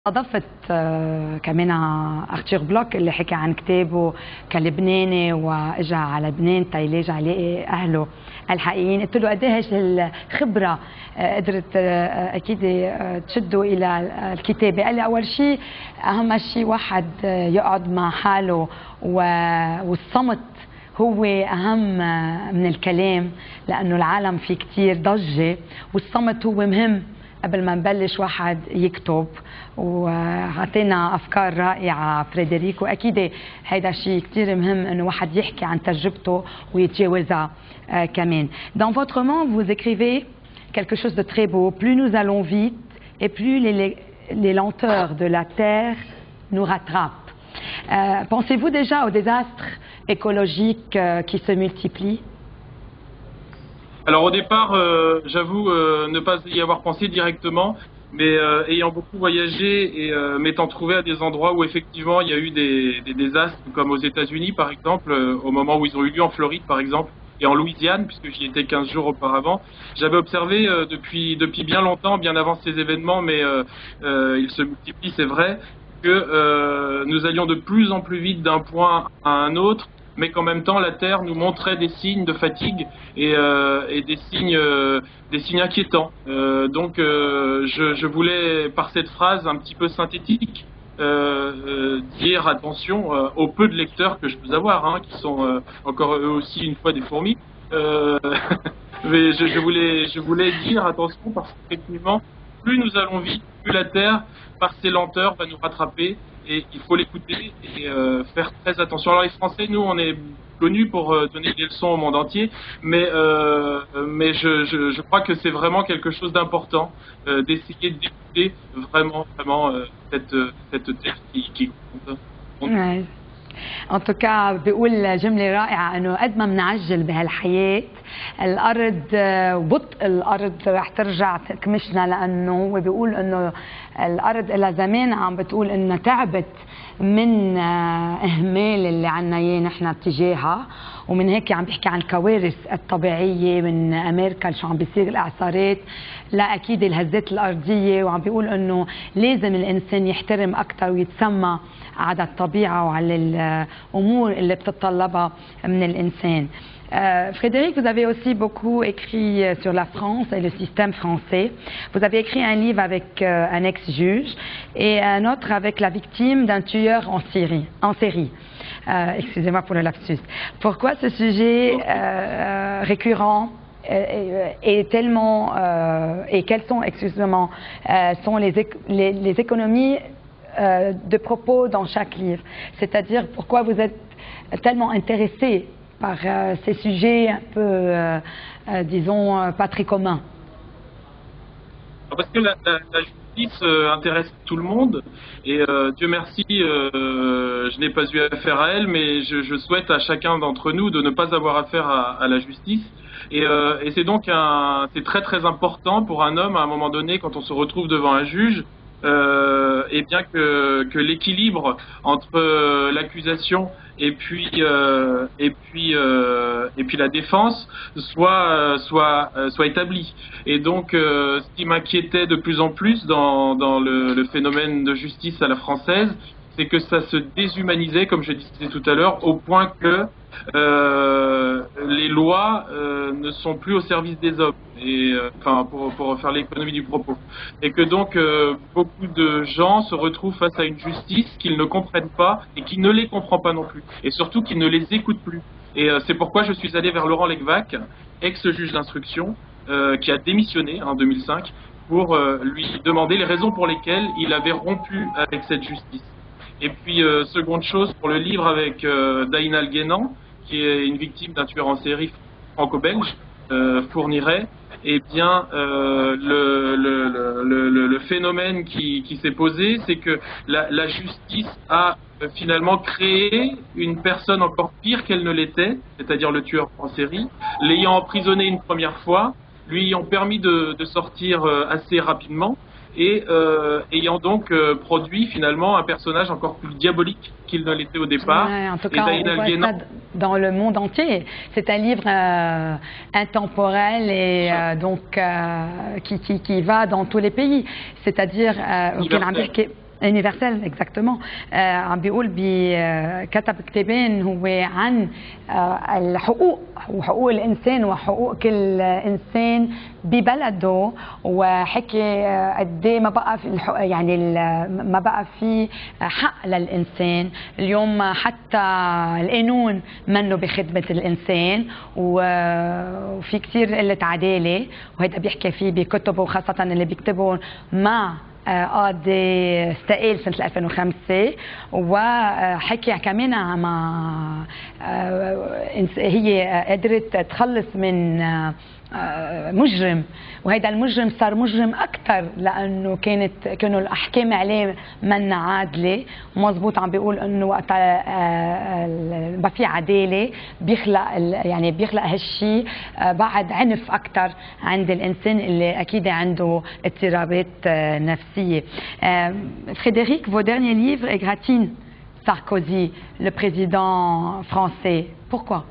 استضفت كمان ارتور بلوك اللي حكى عن كتابه كلبناني واجا على لبنان تيلاقي عليه اهله الحقيقيين. قلت له قديش الخبره قدرت اكيد تشده الى الكتابه. قال لي اول شيء اهم شيء واحد يقعد مع حاله والصمت هو أهم من الكلام، لأنه العالم فيه كتير ضجة والصمت هو مهم قبل ما نبلش واحد يكتب. وعطينا أفكار رائعة فريدريك، وأكيد هيدا شيء كتير مهم إنه واحد يحكي عن تجربته ويتجاوزها كمان. Dans votre roman, vous écrivez quelque chose de très beau. Plus nous allons vite et plus les lenteurs de la Terre nous rattrapent. Pensez-vous déjà aux désastres écologiques qui se multiplient? Alors au départ, j'avoue ne pas y avoir pensé directement, mais ayant beaucoup voyagé et m'étant trouvé à des endroits où effectivement il y a eu des désastres, comme aux États-Unis par exemple, au moment où ils ont eu lieu en Floride par exemple, et en Louisiane, puisque j'y étais 15 jours auparavant, j'avais observé depuis bien longtemps, bien avant ces événements, mais ils se multiplient, c'est vrai, que nous allions de plus en plus vite d'un point à un autre, mais qu'en même temps la Terre nous montrait des signes de fatigue et des signes inquiétants. Donc je voulais, par cette phrase un petit peu synthétique, dire attention au peu de lecteurs que je peux avoir, hein, qui sont encore eux aussi une fois des fourmis. Mais je voulais dire attention parce qu'effectivement, plus nous allons vite, plus la Terre, par ses lenteurs, va nous rattraper. Et il faut l'écouter et faire très attention. Alors les Français, nous, on est connus pour donner des leçons au monde entier, mais je crois que c'est vraiment quelque chose d'important d'essayer d'écouter vraiment cette terre qui compte. Ouais. En tout cas بيقول جملة رائعة انه قد ما بنعجل بهالحياة الارض وبطء الارض رح ترجع تكمشنا، لانه هو بيقول انه الارض لها زمان عم بتقول انه تعبت من اهمال اللي عنا اياه نحن تجاهها، ومن هيك عم بيحكي عن الكوارث الطبيعيه من امريكا شو عم بيصير الاعصارات، لا اكيد الهزات الارضيه، وعم بيقول انه لازم الانسان يحترم اكثر ويتسمى على الطبيعه وعلى الامور اللي بتتطلبها من الانسان. Frédéric, vous avez aussi beaucoup écrit sur la France et le système français. Vous avez écrit un livre avec un ex-juge et un autre avec la victime d'un tueur en série. Excusez-moi pour le lapsus. Pourquoi ce sujet récurrent est tellement et quelles sont, excusez-moi, sont les économies de propos dans chaque livre? C'est-à-dire pourquoi vous êtes tellement intéressé par ces sujets un peu, disons, pas très communs? Parce que la justice intéresse tout le monde et Dieu merci, je n'ai pas eu affaire à elle, mais je souhaite à chacun d'entre nous de ne pas avoir affaire à la justice. Et c'est donc c'est très très important pour un homme à un moment donné quand on se retrouve devant un juge, et bien que l'équilibre entre l'accusation et puis la défense soit établi. Et donc ce qui m'inquiétait de plus en plus dans le phénomène de justice à la française, c'est que ça se déshumanisait, comme je disais tout à l'heure, au point que les lois ne sont plus au service des hommes, et enfin pour faire l'économie du propos, et que donc beaucoup de gens se retrouvent face à une justice qu'ils ne comprennent pas et qui ne les comprend pas non plus, et surtout qui ne les écoute plus. Et c'est pourquoi je suis allé vers Laurent Legvac, ex-juge d'instruction, qui a démissionné en 2005, pour lui demander les raisons pour lesquelles il avait rompu avec cette justice. Et puis, seconde chose, pour le livre avec Daïna Guénan, qui est une victime d'un tueur en série franco-belge, Fourniret, eh bien, le phénomène qui s'est posé, c'est que la justice a finalement créé une personne encore pire qu'elle ne l'était, c'est-à-dire le tueur en série, l'ayant emprisonné une première fois, lui ayant permis de sortir assez rapidement, et ayant donc produit finalement un personnage encore plus diabolique qu'il ne l'était au départ. Ouais, en tout cas, on voit ça dans le monde entier. C'est un livre intemporel et donc qui va dans tous les pays. C'est-à-dire يونيفرسال اكزاكتومون. عم بيقول كتب كتابين هو عن الحقوق وحقوق الانسان وحقوق كل انسان ببلده، وحكي قد ايه ما بقى في يعني ما بقى في حق للانسان اليوم، حتى القانون منه بخدمه الانسان، وفي كثير قله عداله، وهذا بيحكي فيه بكتبه، وخاصه اللي بيكتبوا مع قاضي استقال سنة 2005. وحكي كمان مع هي قدرت تخلص من مجرم، وهذا المجرم صار مجرم أكثر لأنه كانوا الأحكام عليه منا عادلة. مزبوط عم بيقول إنه وقت ما في عدالة بيخلق هالشيء بعد عنف أكثر عند الإنسان اللي أكيد عنده اضطرابات نفسية. Frédéric, vos derniers livres égratignent Sarkozy, le président français. Pourquoi?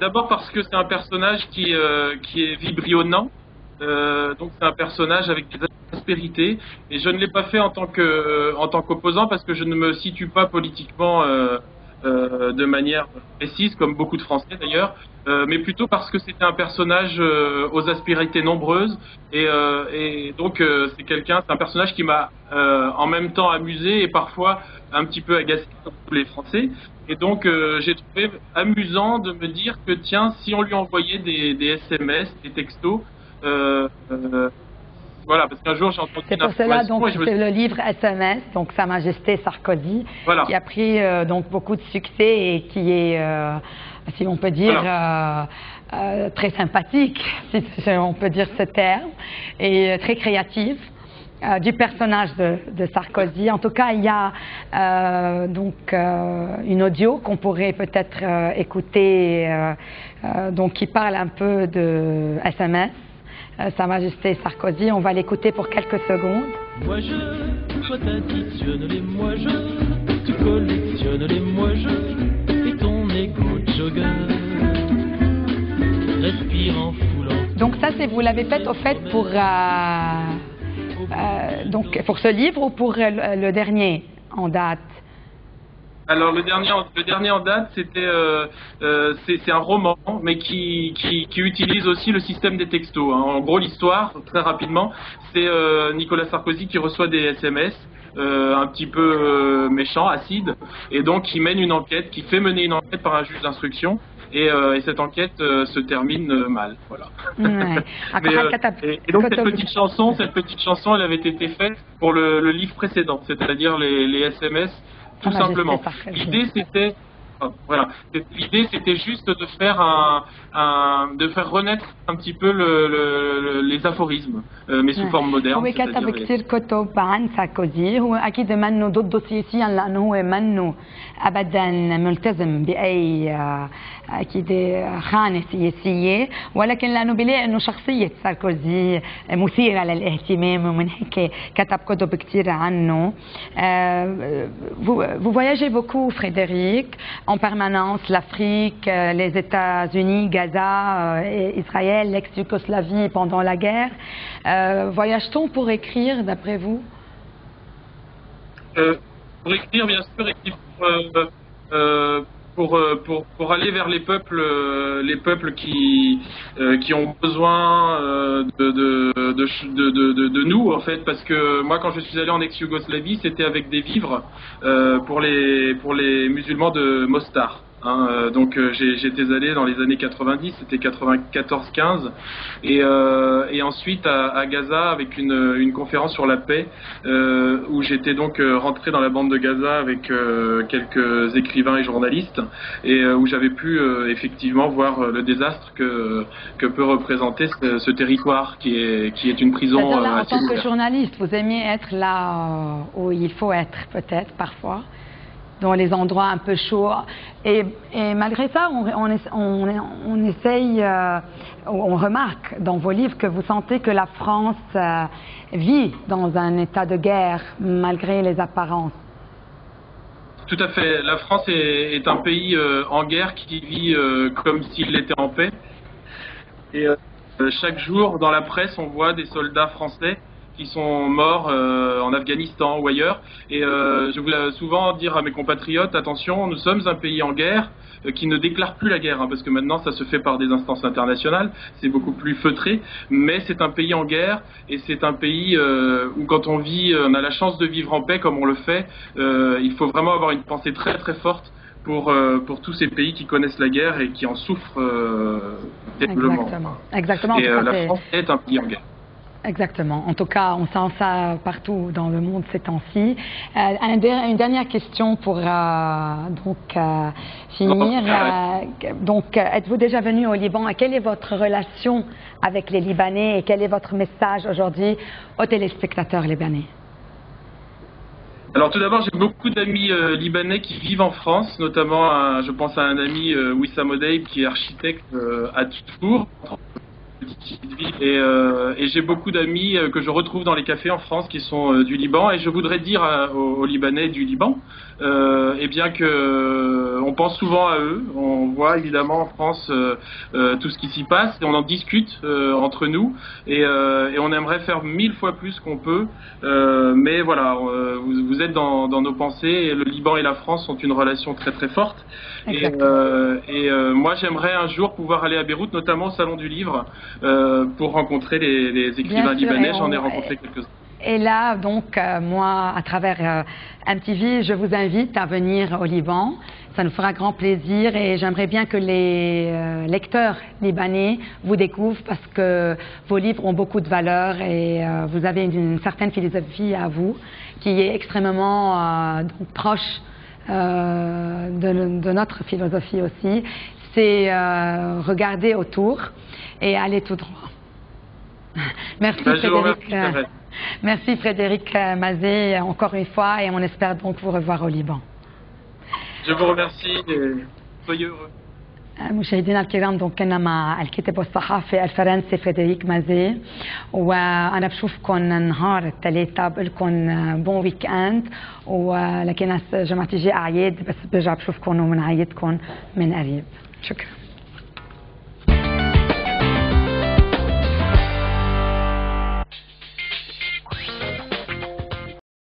D'abord parce que c'est un personnage qui est vibrionnant, donc c'est un personnage avec des aspérités, et je ne l'ai pas fait en tant qu'opposant parce que je ne me situe pas politiquement de manière précise, comme beaucoup de Français d'ailleurs, mais plutôt parce que c'était un personnage aux aspérités nombreuses, et donc c'est un personnage qui m'a en même temps amusé et parfois un petit peu agacé, comme tous les Français. Et donc j'ai trouvé amusant de me dire que tiens, si on lui envoyait des SMS, des textos, voilà, parce qu'un jour j'ai entendu c'est pour cela donc c'est le livre SMS, donc Sa Majesté Sarkozy, voilà, qui a pris donc beaucoup de succès et qui est, si on peut dire, voilà, très sympathique, si on peut dire ce terme, et très créatif. Du personnage de Sarkozy. En tout cas, il y a donc une audio qu'on pourrait peut-être écouter, donc qui parle un peu de SMS, Sa Majesté Sarkozy. On va l'écouter pour quelques secondes. Moi je, toi t'additionnes les moi je, tu collectionnes les moi je, et ton égo de jogger respire en foulant. Donc ça, vous l'avez fait au fait pour donc pour ce livre ou pour le dernier en date? Alors le dernier en date, c'est un roman, mais qui utilise aussi le système des textos. Hein. En gros, l'histoire, très rapidement, c'est Nicolas Sarkozy qui reçoit des SMS un petit peu méchants, acides, et donc qui mène une enquête, qui fait mener une enquête par un juge d'instruction. Et cette enquête se termine mal. Voilà. Ouais. Et donc cette petite chanson, elle avait été faite pour le livre précédent, c'est-à-dire les SMS, tout simplement. L'idée c'était, voilà, l'idée c'était juste de faire de faire renaître un petit peu les aphorismes, mais sous forme moderne. هو كتب كثير كتب عن ساركوزي. هو اكيد منه ضده سياسيا لانه هو منه ابدا ملتزم باي اكيد خانه سياسيه، ولكن لانه بيلاقي انه شخصيه ساركوزي مثيره للاهتمام، ومن هيك كتب كتب كثير عنه. Vous voyagez beaucoup, Frédéric, en permanence l'Afrique, les États-Unis, Gaza, Israël, l'ex-Yougoslavie pendant la guerre. Voyage-t-on pour écrire, d'après vous? Pour écrire, bien sûr, écrire pour aller vers les peuples qui ont besoin de nous, en fait, parce que moi quand je suis allé en ex-Yougoslavie, c'était avec des vivres pour les musulmans de Mostar. Hein, donc j'étais allé dans les années 90, c'était 94-15, et ensuite à Gaza avec une conférence sur la paix, où j'étais donc rentré dans la bande de Gaza avec quelques écrivains et journalistes, et où j'avais pu effectivement voir le désastre que peut représenter ce territoire qui est une prison. Là, en tant que journaliste, vous aimiez être là où il faut être, peut-être parfois, dans les endroits un peu chauds. Et malgré ça, on essaye, on remarque dans vos livres que vous sentez que la France vit dans un état de guerre, malgré les apparences. Tout à fait. La France est un pays en guerre qui vit comme s'il était en paix. Et chaque jour, dans la presse, on voit des soldats français qui sont morts en Afghanistan ou ailleurs. Et je voulais souvent dire à mes compatriotes, attention, nous sommes un pays en guerre qui ne déclare plus la guerre, hein, parce que maintenant ça se fait par des instances internationales, c'est beaucoup plus feutré, mais c'est un pays en guerre et c'est un pays où quand on vit, on a la chance de vivre en paix comme on le fait, il faut vraiment avoir une pensée très très forte pour tous ces pays qui connaissent la guerre et qui en souffrent terriblement. Exactement. Et la France est un pays en guerre. Exactement. En tout cas, on sent ça partout dans le monde ces temps-ci. Une dernière question pour finir. Donc, êtes-vous déjà venu au Liban et quelle est votre relation avec les Libanais et quel est votre message aujourd'hui aux téléspectateurs libanais? Alors tout d'abord, j'ai beaucoup d'amis libanais qui vivent en France, notamment je pense à un ami Wissam Odeib qui est architecte à Tours. Et j'ai beaucoup d'amis que je retrouve dans les cafés en France qui sont du Liban. Et je voudrais dire aux Libanais du Liban, eh bien que on pense souvent à eux. On voit évidemment en France tout ce qui s'y passe et on en discute entre nous. Et on aimerait faire 1000 fois plus qu'on peut. Mais voilà, vous êtes dans nos pensées. Et le Liban et la France ont une relation très très forte. Et moi, j'aimerais un jour pouvoir aller à Beyrouth, notamment au Salon du Livre, pour rencontrer les écrivains libanais. J'en ai rencontré quelques-uns. Et là, donc, moi, à travers MTV, je vous invite à venir au Liban. Ça nous fera grand plaisir et j'aimerais bien que les lecteurs libanais vous découvrent parce que vos livres ont beaucoup de valeur et vous avez une certaine philosophie à vous qui est extrêmement proche de notre philosophie aussi. C'est regarder autour et aller tout droit. Merci Frédéric. Merci Frédéric Mazet encore une fois et on espère donc vous revoir au Liban. Je vous remercie et soyez heureux. مشاهدينا الكرام دونك كنا مع الكاتب والصحافي الفرنسي فريدريك مازي وانا بشوفكم نهار الثلاثاء بقول لكم بون ويك اند ولكن جماعتي جي اعياد بس برجع بشوفكم وبنعيدكم من قريب. شكرا.